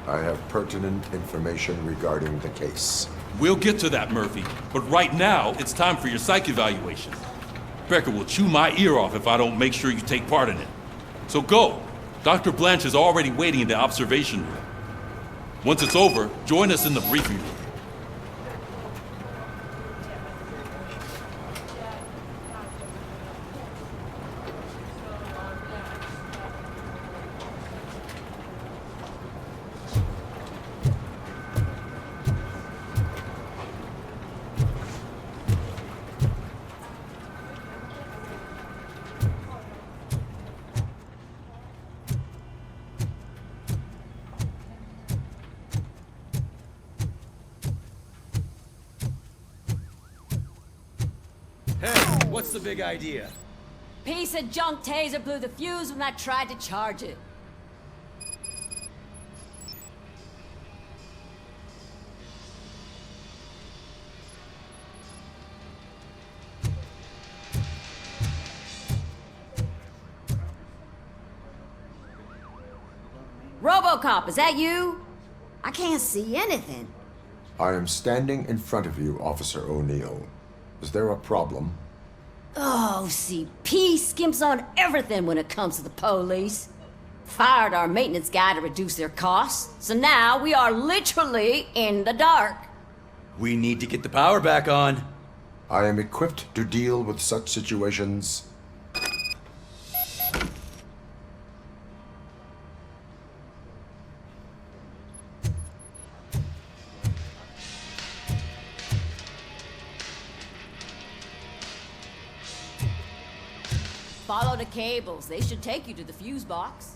I have pertinent information regarding the case. We'll get to that, Murphy. But right now, it's time for your psych evaluation. Becker will chew my ear off if I don't make sure you take part in it. So go. Dr. Blanche is already waiting in the observation room. Once it's over, join us in the briefing room. Hey, what's the big idea? Piece of junk taser blew the fuse when I tried to charge it. ROBOCOP, is that you? I can't see anything. I am standing in front of you, Officer O'Neill. Is there a problem? Oh, CP skimps on everything when it comes to the police. Fired our maintenance guy to reduce their costs, so now we are literally in the dark. We need to get the power back on. I am equipped to deal with such situations. Follow the cables. They should take you to the fuse box.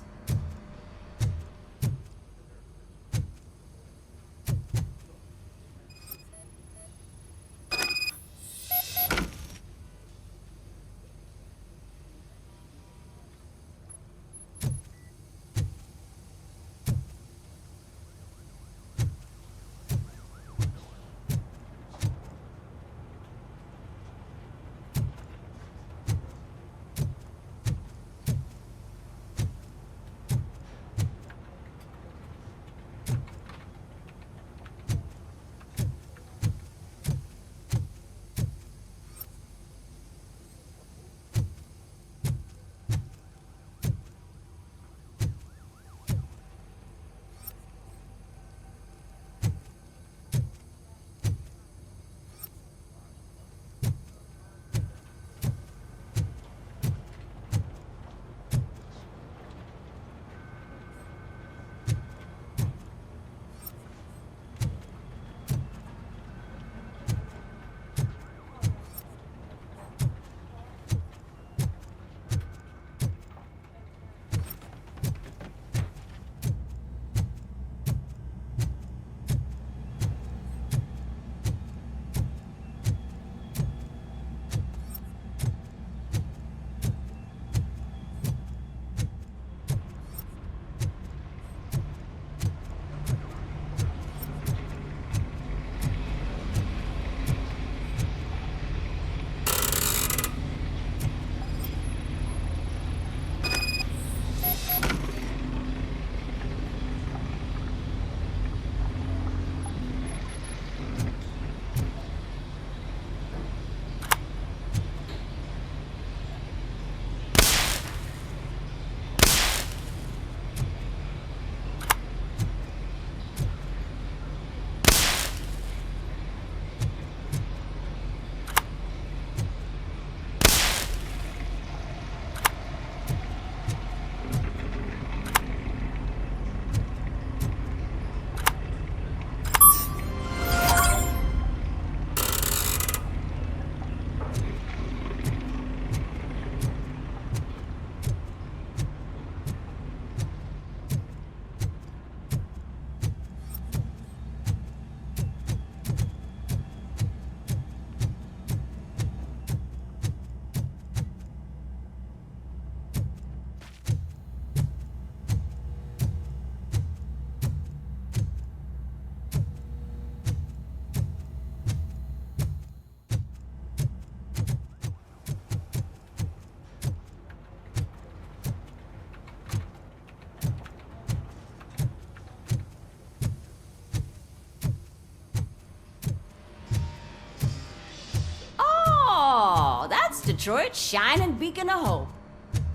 Detroit's shining beacon of hope.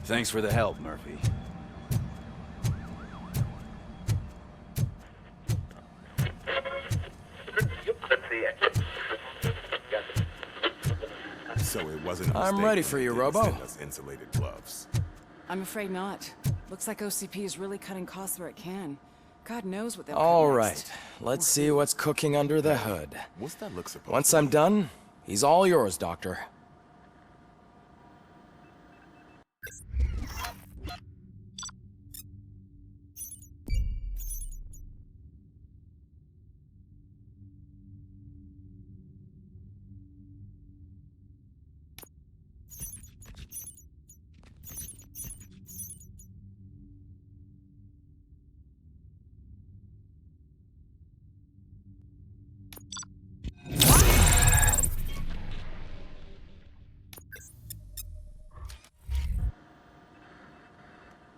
Thanks for the help, Murphy. So it wasn't a I'm mistake ready when for they you, didn't Robo. send us insulated gloves. I'm afraid not. Looks like OCP is really cutting costs where it can. God knows what they'll All cut right, next. let's see what's cooking under the hood. What's that look supposed Once to I'm be? done, he's all yours, Doctor.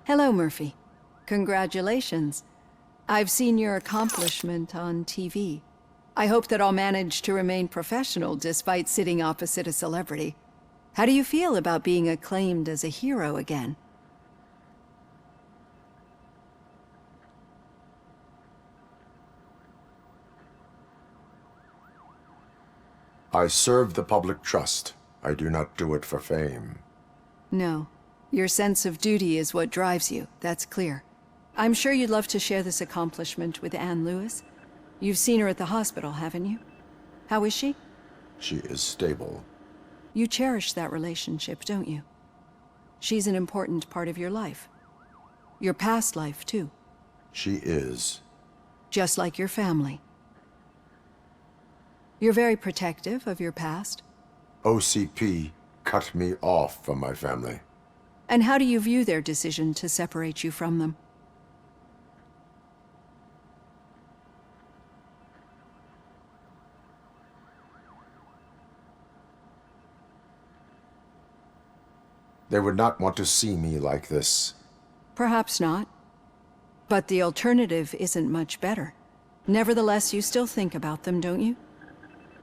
Hello, Murphy. Congratulations. I've seen your accomplishment on TV. I hope that I'll manage to remain professional despite sitting opposite a celebrity. How do you feel about being acclaimed as a hero again? I serve the public trust. I do not do it for fame. No. Your sense of duty is what drives you, that's clear. I'm sure you'd love to share this accomplishment with Anne Lewis. You've seen her at the hospital, haven't you? How is she? She is stable. You cherish that relationship, don't you? She's an important part of your life. Your past life, too. She is. Just like your family. You're very protective of your past. OCP cut me off from my family. And how do you view their decision to separate you from them? They would not want to see me like this. Perhaps not. But the alternative isn't much better. Nevertheless, you still think about them, don't you?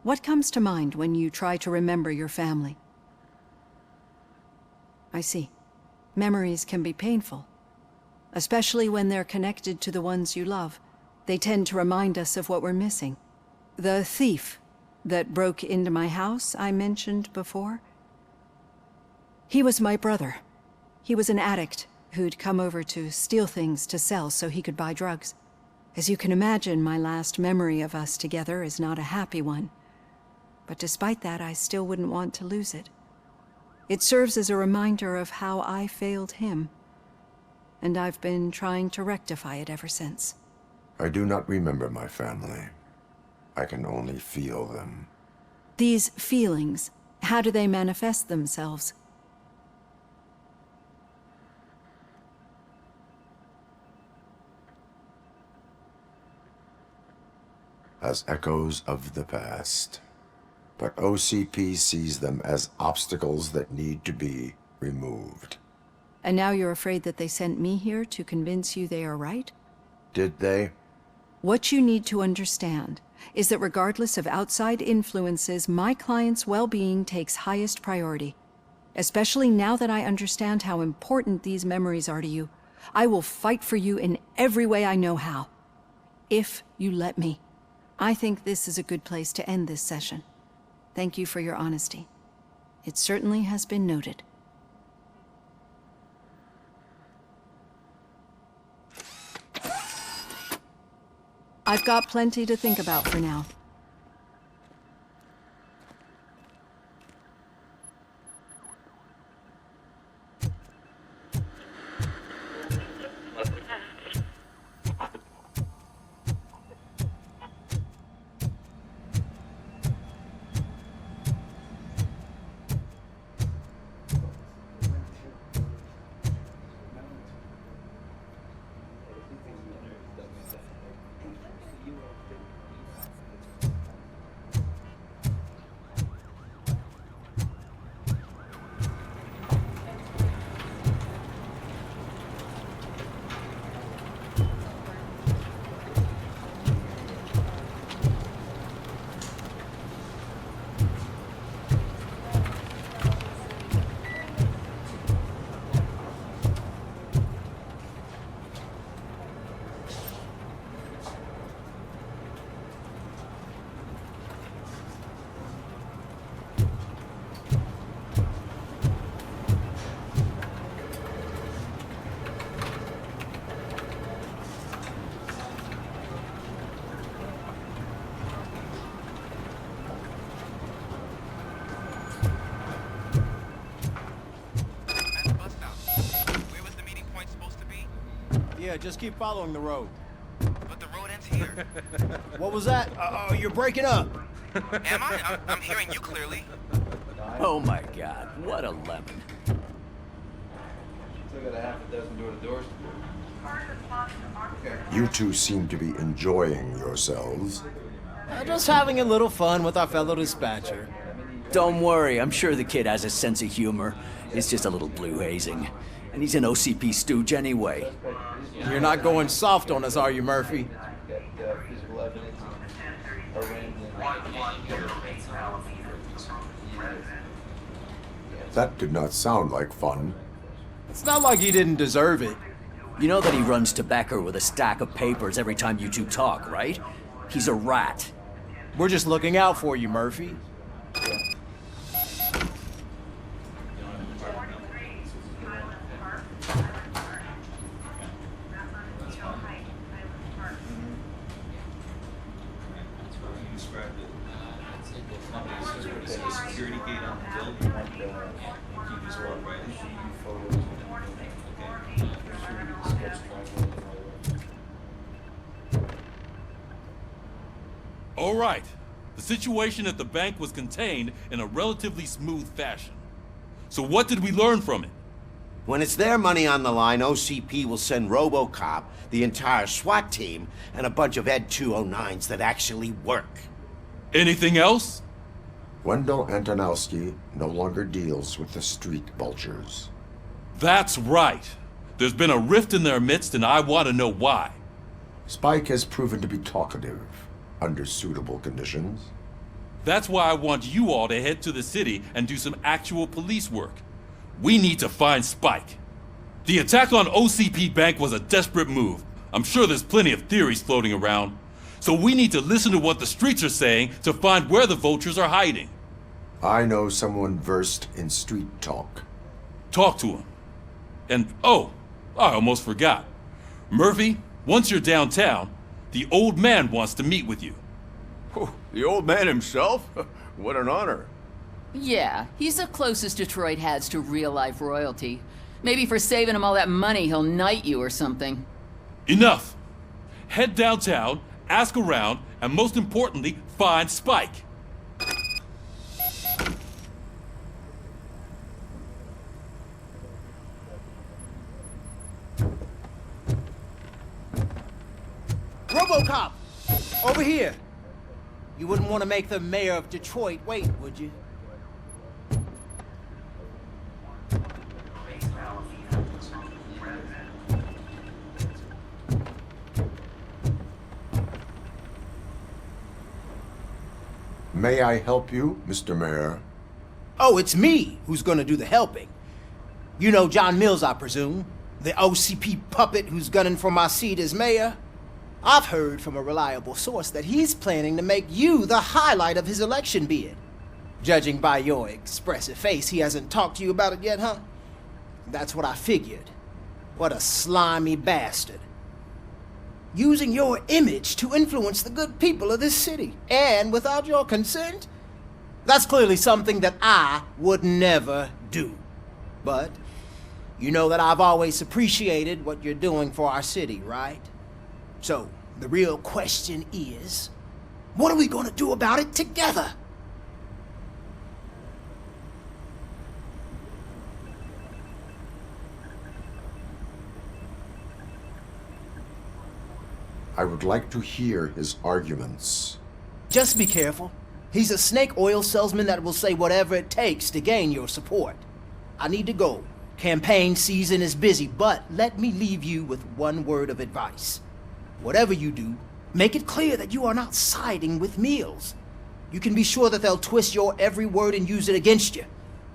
What comes to mind when you try to remember your family? I see. Memories can be painful, especially when they're connected to the ones you love. They tend to remind us of what we're missing. The thief that broke into my house I mentioned before, he was my brother. He was an addict who'd come over to steal things to sell so he could buy drugs. As you can imagine, my last memory of us together is not a happy one. But despite that, I still wouldn't want to lose it. It serves as a reminder of how I failed him, and I've been trying to rectify it ever since. I do not remember my family. I can only feel them. These feelings, how do they manifest themselves? As echoes of the past. But OCP sees them as obstacles that need to be removed. And now you're afraid that they sent me here to convince you they are right? Did they? What you need to understand is that regardless of outside influences, my client's well-being takes highest priority. Especially now that I understand how important these memories are to you, I will fight for you in every way I know how. If you let me. I think this is a good place to end this session. Thank you for your honesty. It certainly has been noted. I've got plenty to think about for now. Yeah, just keep following the road. But the road ends here. What was that? Oh, you're breaking up. Am I? I'm hearing you clearly. Oh my god, what a lemon. Still got a half a dozen door-to-doors to do. You two seem to be enjoying yourselves. Just having a little fun with our fellow dispatcher. Don't worry, I'm sure the kid has a sense of humor. It's just a little blue hazing. And he's an OCP stooge anyway. You're not going soft on us, are you, Murphy? Physical evidence. That did not sound like fun. It's not like he didn't deserve it. You know that he runs to Becker with a stack of papers every time you two talk, right? He's a rat. We're just looking out for you, Murphy. Security gate on the building. You just walk right in. All right. The situation at the bank was contained in a relatively smooth fashion. So what did we learn from it? When it's their money on the line, OCP will send ROBOCOP, the entire SWAT team, and a bunch of Ed 209s that actually work. Anything else? Wendell Antonowski no longer deals with the street vultures. That's right. There's been a rift in their midst, and I want to know why. Spike has proven to be talkative under suitable conditions. That's why I want you all to head to the city and do some actual police work. We need to find Spike. The attack on OCP Bank was a desperate move. I'm sure there's plenty of theories floating around. So we need to listen to what the streets are saying to find where the vultures are hiding. I know someone versed in street talk. Talk to him. And, oh, I almost forgot. Murphy, once you're downtown, the old man wants to meet with you. Oh, the old man himself? What an honor. Yeah, he's the closest Detroit has to real-life royalty. Maybe for saving him all that money, he'll knight you or something. Enough! Head downtown, ask around, and most importantly, find Spike. ROBOCOP! Over here! You wouldn't want to make the mayor of Detroit wait, would you? May I help you, Mr. Mayor? Oh, it's me who's gonna do the helping. You know John Mills, I presume? The OCP puppet who's gunning for my seat as mayor? I've heard from a reliable source that he's planning to make you the highlight of his election bid. Judging by your expressive face, he hasn't talked to you about it yet, huh? That's what I figured. What a slimy bastard. Using your image to influence the good people of this city, and without your consent? That's clearly something that I would never do. But you know that I've always appreciated what you're doing for our city, right? So, the real question is, what are we gonna do about it together? I would like to hear his arguments. Just be careful. He's a snake oil salesman that will say whatever it takes to gain your support. I need to go. Campaign season is busy, but let me leave you with one word of advice. Whatever you do, make it clear that you are not siding with Mills. You can be sure that they'll twist your every word and use it against you.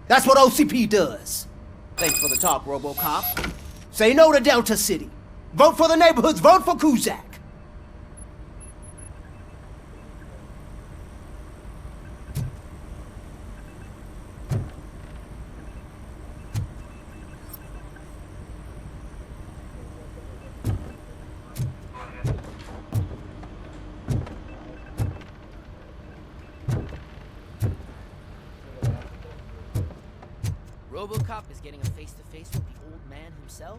That's what OCP does. Thanks for the talk, ROBOCOP. Say no to Delta City. Vote for the neighborhoods. Vote for Kuzak. ROBOCOP is getting a face-to-face with the old man himself?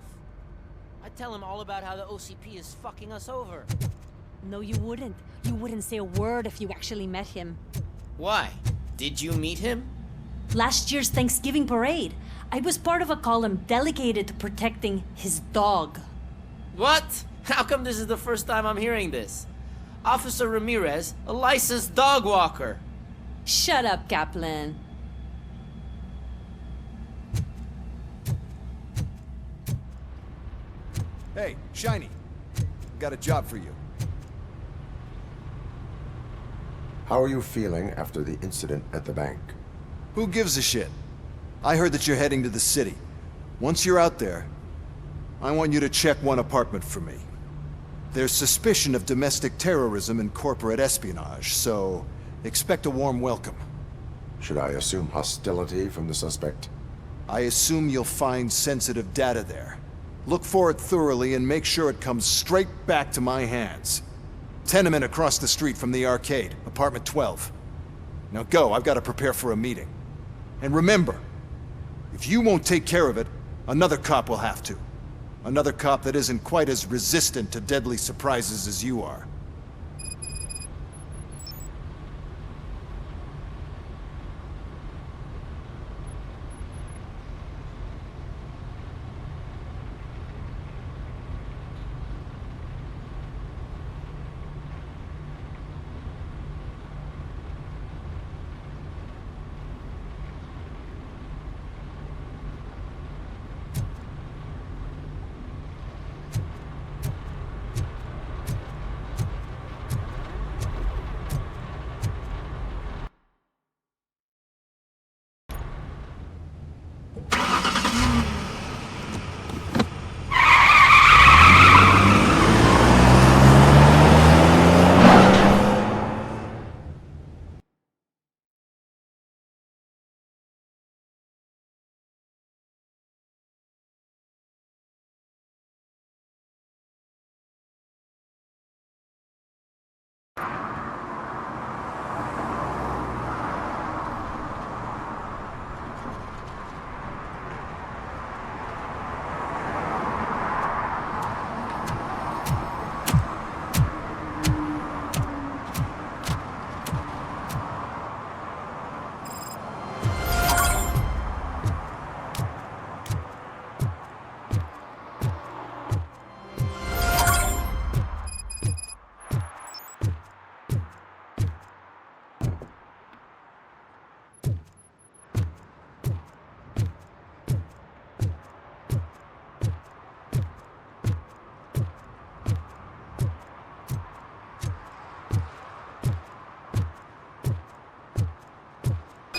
I'd tell him all about how the OCP is fucking us over. No, you wouldn't. You wouldn't say a word if you actually met him. Why? Did you meet him? Last year's Thanksgiving parade, I was part of a column delegated to protecting his dog. What? How come this is the first time I'm hearing this? Officer Ramirez, a licensed dog walker. Shut up, Kaplan. Hey, Shiny. Got a job for you. How are you feeling after the incident at the bank? Who gives a shit? I heard that you're heading to the city. Once you're out there, I want you to check one apartment for me. There's suspicion of domestic terrorism and corporate espionage, so expect a warm welcome. Should I assume hostility from the suspect? I assume you'll find sensitive data there. Look for it thoroughly and make sure it comes straight back to my hands. Tenement across the street from the arcade, apartment 12. Now go, I've got to prepare for a meeting. And remember, if you won't take care of it, another cop will have to. Another cop that isn't quite as resistant to deadly surprises as you are.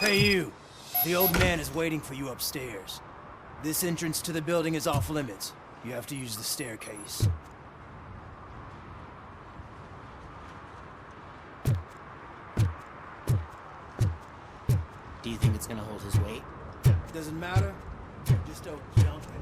Hey you, the old man is waiting for you upstairs. This entrance to the building is off limits. You have to use the staircase. Do you think it's gonna hold his weight? Doesn't matter. Just don't jump any.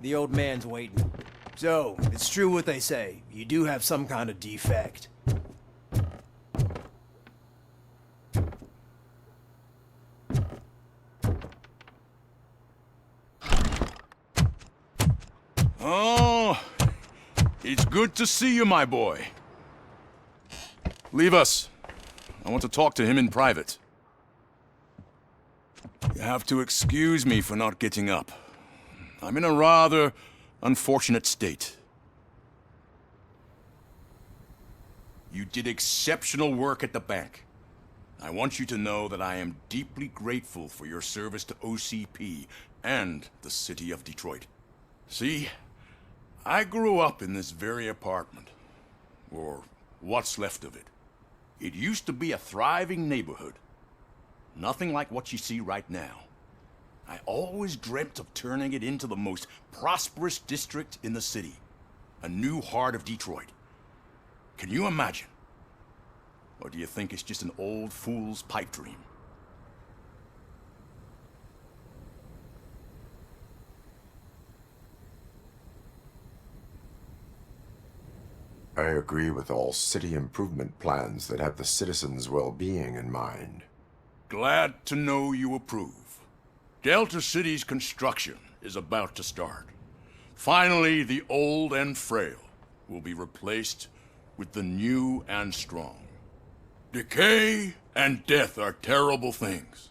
The old man's waiting. So, it's true what they say. You do have some kind of defect. Oh, it's good to see you, my boy. Leave us. I want to talk to him in private. You have to excuse me for not getting up. I'm in a rather unfortunate state. You did exceptional work at the bank. I want you to know that I am deeply grateful for your service to OCP and the city of Detroit. See, I grew up in this very apartment, or what's left of it. It used to be a thriving neighborhood. Nothing like what you see right now. I always dreamt of turning it into the most prosperous district in the city. A new heart of Detroit. Can you imagine? Or do you think it's just an old fool's pipe dream? I agree with all city improvement plans that have the citizens' well-being in mind. Glad to know you approve. Delta City's construction is about to start. Finally, the old and frail will be replaced with the new and strong. Decay and death are terrible things.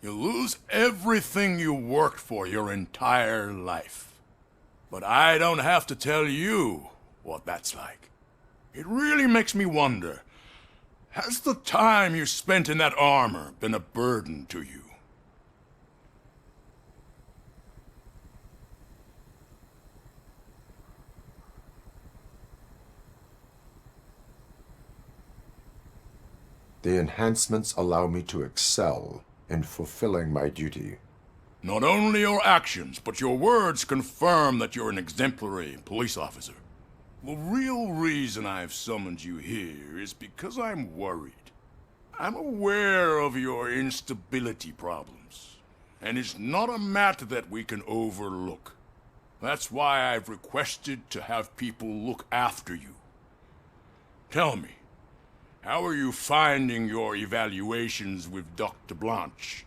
You lose everything you worked for your entire life. But I don't have to tell you what that's like. It really makes me wonder, has the time you spent in that armor been a burden to you? The enhancements allow me to excel in fulfilling my duty. Not only your actions, but your words confirm that you're an exemplary police officer. The real reason I've summoned you here is because I'm worried. I'm aware of your instability problems, and it's not a matter that we can overlook. That's why I've requested to have people look after you. Tell me, how are you finding your evaluations with Dr. Blanche?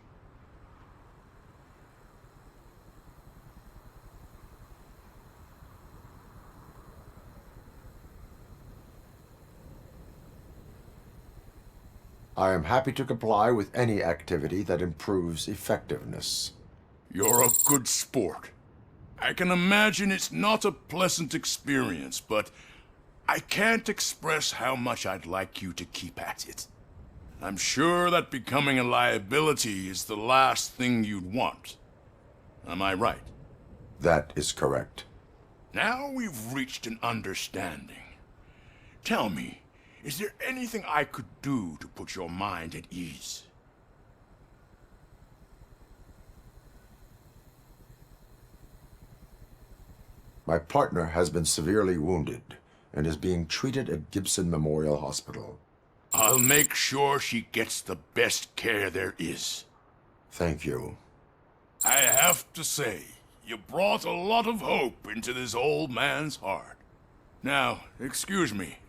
I am happy to comply with any activity that improves effectiveness. You're a good sport. I can imagine it's not a pleasant experience, but I can't express how much I'd like you to keep at it. I'm sure that becoming a liability is the last thing you'd want. Am I right? That is correct. Now we've reached an understanding. Tell me, is there anything I could do to put your mind at ease? My partner has been severely wounded and is being treated at Gibson Memorial Hospital. I'll make sure she gets the best care there is. Thank you. I have to say, you brought a lot of hope into this old man's heart. Now, excuse me.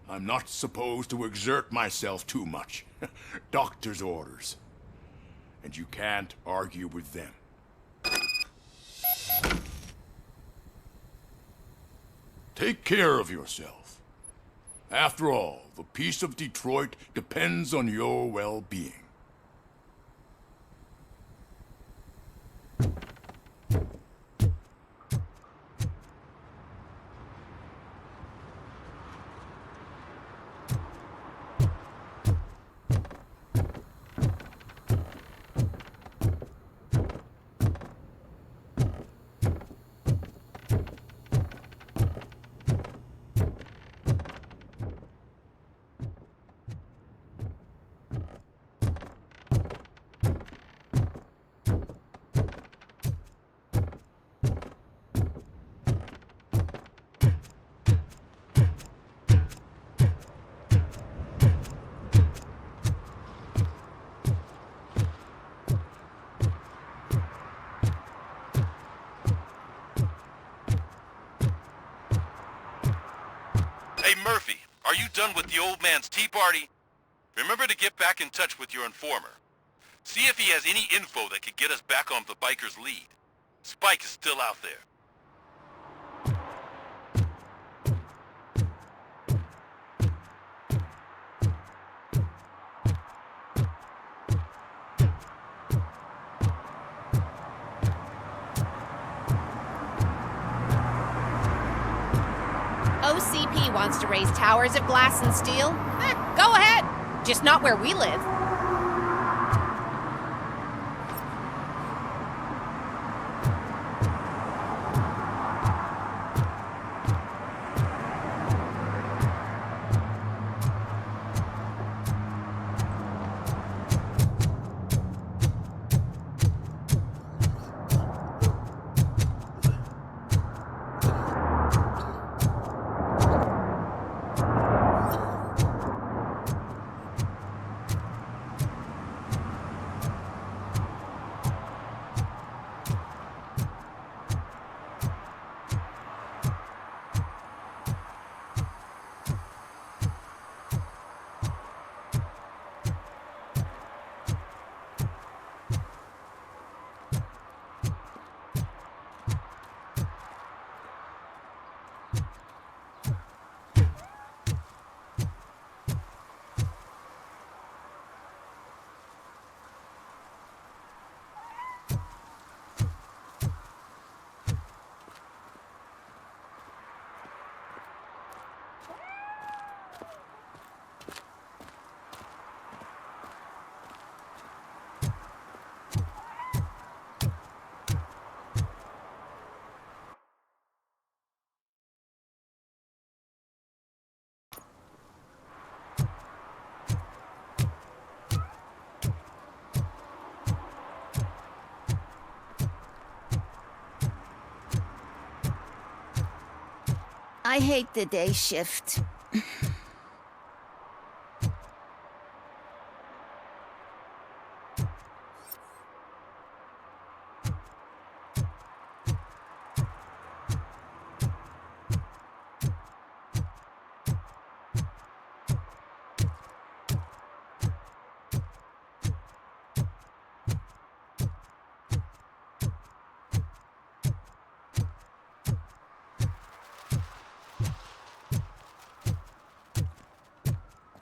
I'm not supposed to exert myself too much. Doctor's orders. And you can't argue with them. Take care of yourself. After all, the peace of Detroit depends on your well-being. Hey, Murphy, are you done with the old man's tea party? Remember to get back in touch with your informer. See if he has any info that could get us back on the biker's lead. Spike is still out there. OCP wants to raise towers of glass and steel? Go ahead. Just not where we live. I hate the day shift.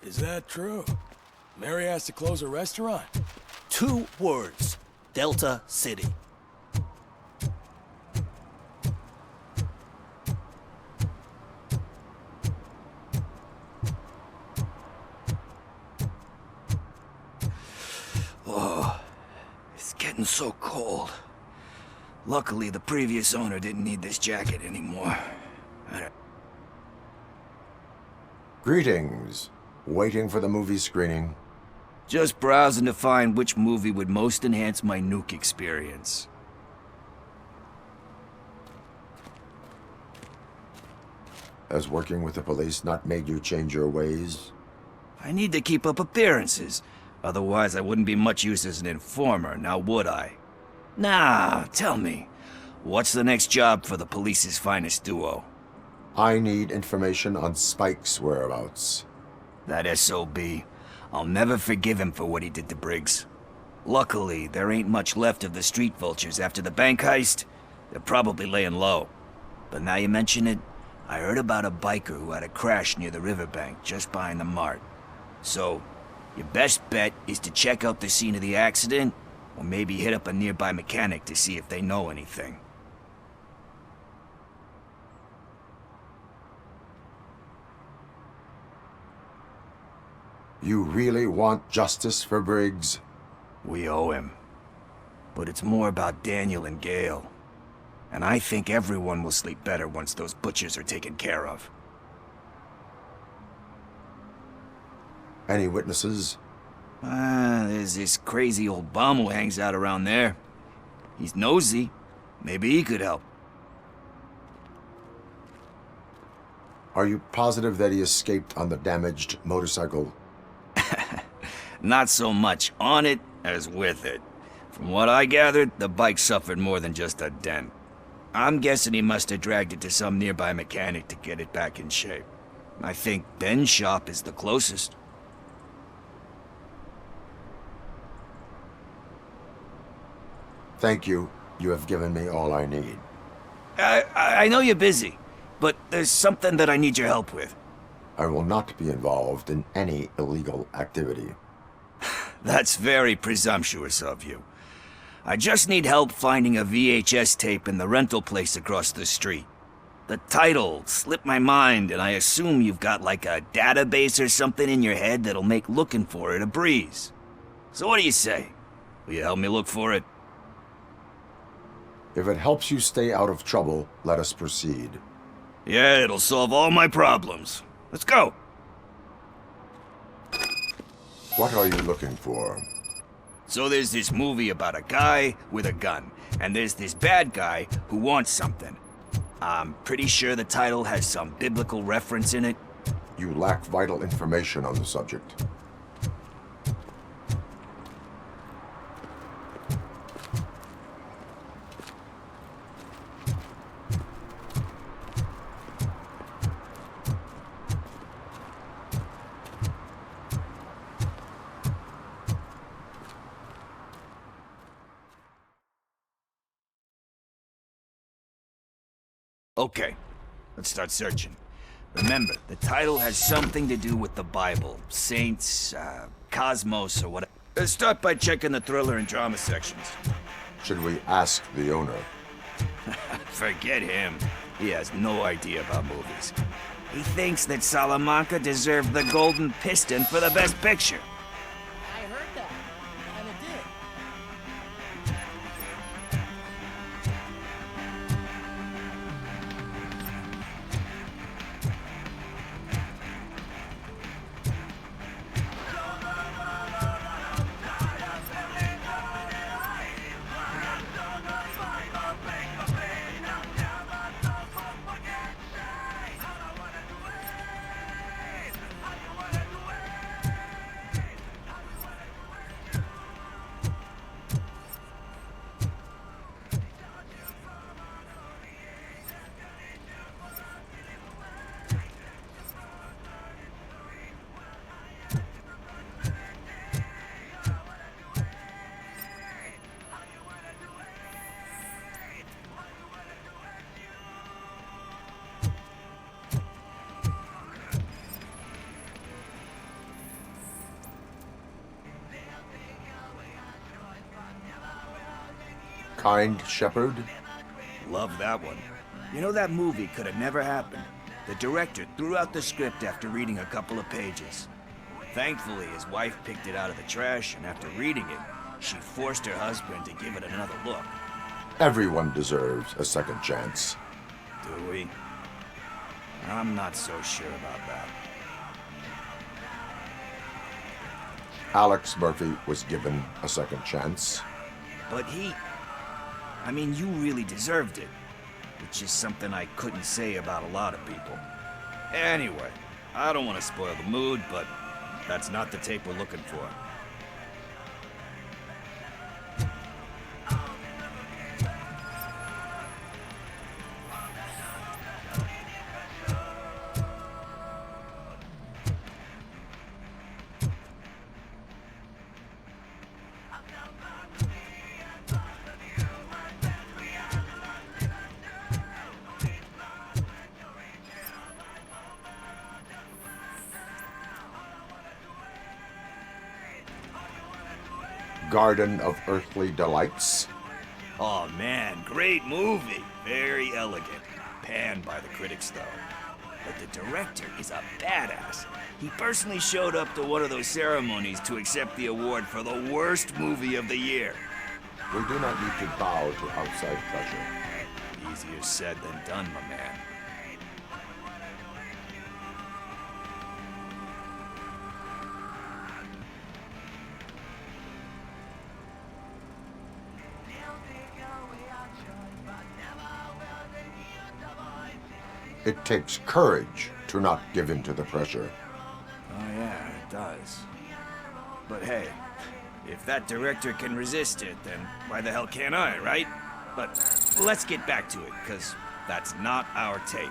Is that true? Mary has to close a restaurant? 2 words. Delta City. Oh, it's getting so cold. Luckily, the previous owner didn't need this jacket anymore. Greetings. Waiting for the movie screening. Just browsing to find which movie would most enhance my nuke experience. Has working with the police not made you change your ways? I need to keep up appearances. Otherwise, I wouldn't be much use as an informer, now would I? Nah, tell me. What's the next job for the police's finest duo? I need information on Spike's whereabouts. That SOB. I'll never forgive him for what he did to Briggs. Luckily, there ain't much left of the street vultures after the bank heist. They're probably laying low. But now you mention it, I heard about a biker who had a crash near the riverbank just behind the mart. So, your best bet is to check out the scene of the accident, or maybe hit up a nearby mechanic to see if they know anything. You really want justice for Briggs? We owe him. But it's more about Daniel and Gale. And I think everyone will sleep better once those butchers are taken care of. Any witnesses? There's this crazy old bum who hangs out around there. He's nosy. Maybe he could help. Are you positive that he escaped on the damaged motorcycle? Not so much on it as with it. From what I gathered, the bike suffered more than just a dent. I'm guessing he must have dragged it to some nearby mechanic to get it back in shape. I think Ben's shop is the closest. Thank you. You have given me all I need. I know you're busy, but there's something that I need your help with. I will not be involved in any illegal activity. That's very presumptuous of you. I just need help finding a VHS tape in the rental place across the street. The title slipped my mind, and I assume you've got like a database or something in your head that'll make looking for it a breeze. So what do you say? Will you help me look for it? If it helps you stay out of trouble, let us proceed. Yeah, it'll solve all my problems. Let's go. What are you looking for? So there's this movie about a guy with a gun, and there's this bad guy who wants something. I'm pretty sure the title has some biblical reference in it. You lack vital information on the subject. Okay, let's start searching. Remember, the title has something to do with the Bible, saints, cosmos, or whatever. Let's start by checking the thriller and drama sections. Should we ask the owner? Forget him. He has no idea about movies. He thinks that Salamanca deserved the Golden Piston for the Best Picture. I heard that, and it did. kind shepherd? Love that one. You know, that movie could have never happened. The director threw out the script after reading a couple of pages. Thankfully, his wife picked it out of the trash, and after reading it, she forced her husband to give it another look. Everyone deserves a second chance. Do we? I'm not so sure about that. Alex Murphy was given a second chance. But I mean, you really deserved it. Which is something I couldn't say about a lot of people. Anyway, I don't want to spoil the mood, but that's not the tape we're looking for. Garden of Earthly Delights. Oh man, great movie. Very elegant. Panned by the critics though. But the director is a badass. He personally showed up to one of those ceremonies to accept the award for the worst movie of the year. We do not need to bow to outside pressure. Easier said than done, my man. It takes courage to not give in to the pressure. Oh yeah, it does. But hey, if that director can resist it, then why the hell can't I, right? But let's get back to it, because that's not our tape.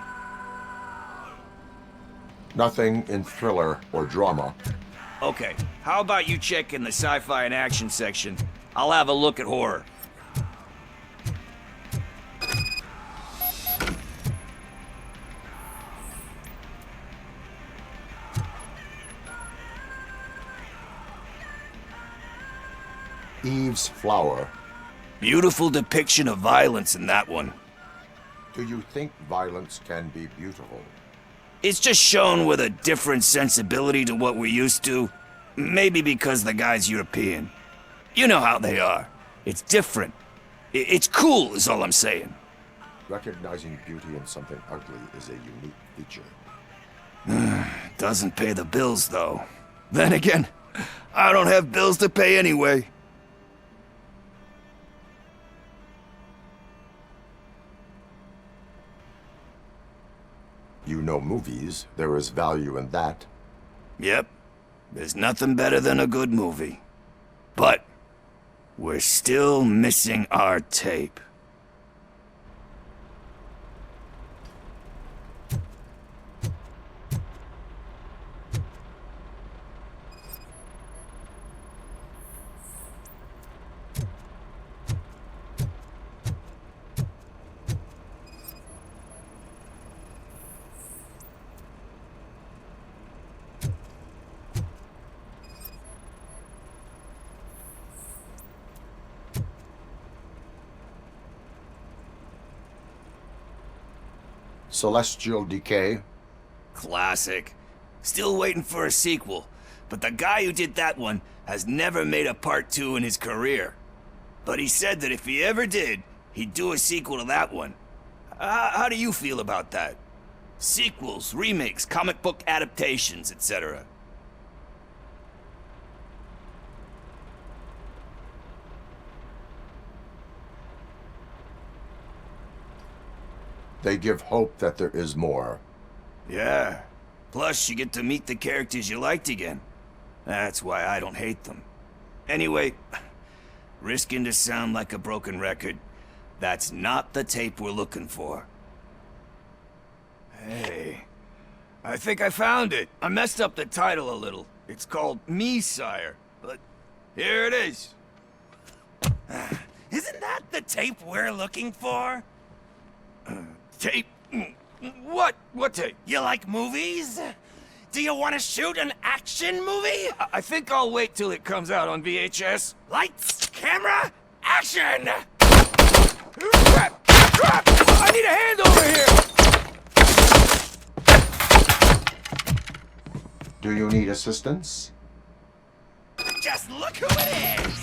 Nothing in thriller or drama. Okay, how about you check in the sci-fi and action section? I'll have a look at horror. Eve's Flower. Beautiful depiction of violence in that one. Do you think violence can be beautiful? It's just shown with a different sensibility to what we're used to. Maybe because the guy's European. You know how they are. It's different. It's cool is all I'm saying. Recognizing beauty in something ugly is a unique feature. Doesn't pay the bills, though. Then again, I don't have bills to pay anyway. You know movies. There is value in that. Yep. There's nothing better than a good movie. But we're still missing our tape. Celestial Decay. Classic. Still waiting for a sequel, but the guy who did that one has never made a part 2 in his career. But he said that if he ever did, he'd do a sequel to that one. How do you feel about that? Sequels, remakes, comic book adaptations, etc. They give hope that there is more. Yeah. Plus, you get to meet the characters you liked again. That's why I don't hate them. Anyway, risking to sound like a broken record, that's not the tape we're looking for. Hey, I think I found it. I messed up the title a little. It's called Me, Sire, but here it is. Isn't that the tape we're looking for? Tape? What? What tape? You like movies? Do you want to shoot an action movie? I think I'll wait till it comes out on VHS. Lights, camera, action! I need a hand over here! Do you need assistance? Just look who it is!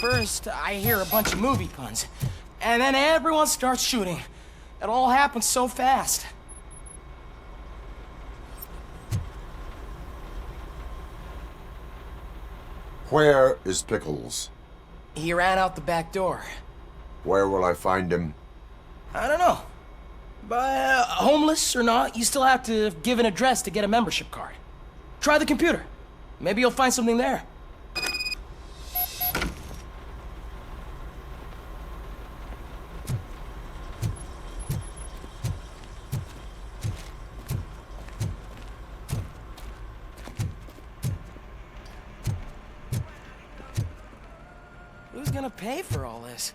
First, I hear a bunch of movie puns, and then everyone starts shooting. It all happens so fast. Where is Pickles? He ran out the back door. Where will I find him? I don't know. But homeless or not, you still have to give an address to get a membership card. Try the computer. Maybe you'll find something there. Who's gonna pay for all this?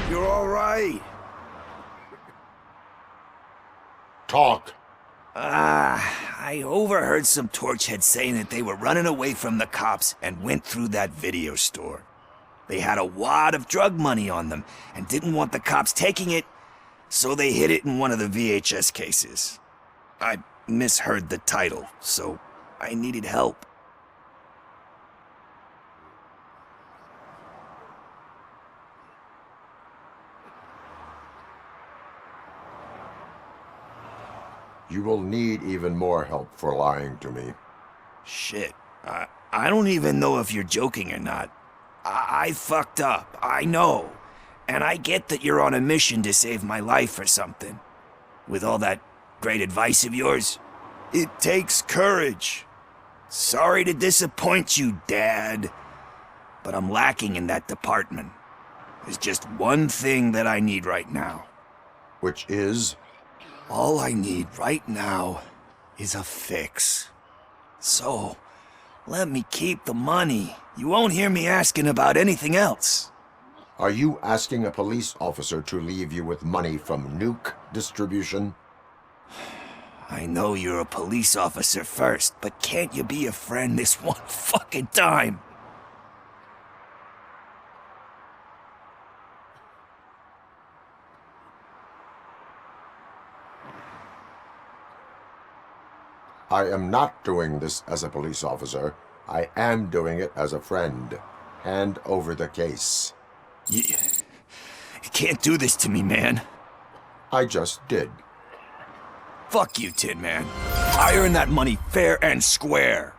You're all right. Talk. I overheard some torchheads saying that they were running away from the cops and went through that video store. They had a wad of drug money on them and didn't want the cops taking it, so they hid it in one of the VHS cases. I misheard the title, so I needed help. You will need even more help for lying to me. Shit. I don't even know if you're joking or not. I fucked up, I know. And I get that you're on a mission to save my life or something. With all that great advice of yours, it takes courage. Sorry to disappoint you, Dad. But I'm lacking in that department. There's just one thing that I need right now. Which is? All I need right now is a fix. So, let me keep the money. You won't hear me asking about anything else. Are you asking a police officer to leave you with money from nuke distribution? I know you're a police officer first, but can't you be a friend this one fucking time? I am not doing this as a police officer. I am doing it as a friend. Hand over the case. You can't do this to me, man. I just did. Fuck you, Tin Man. I earned that money fair and square.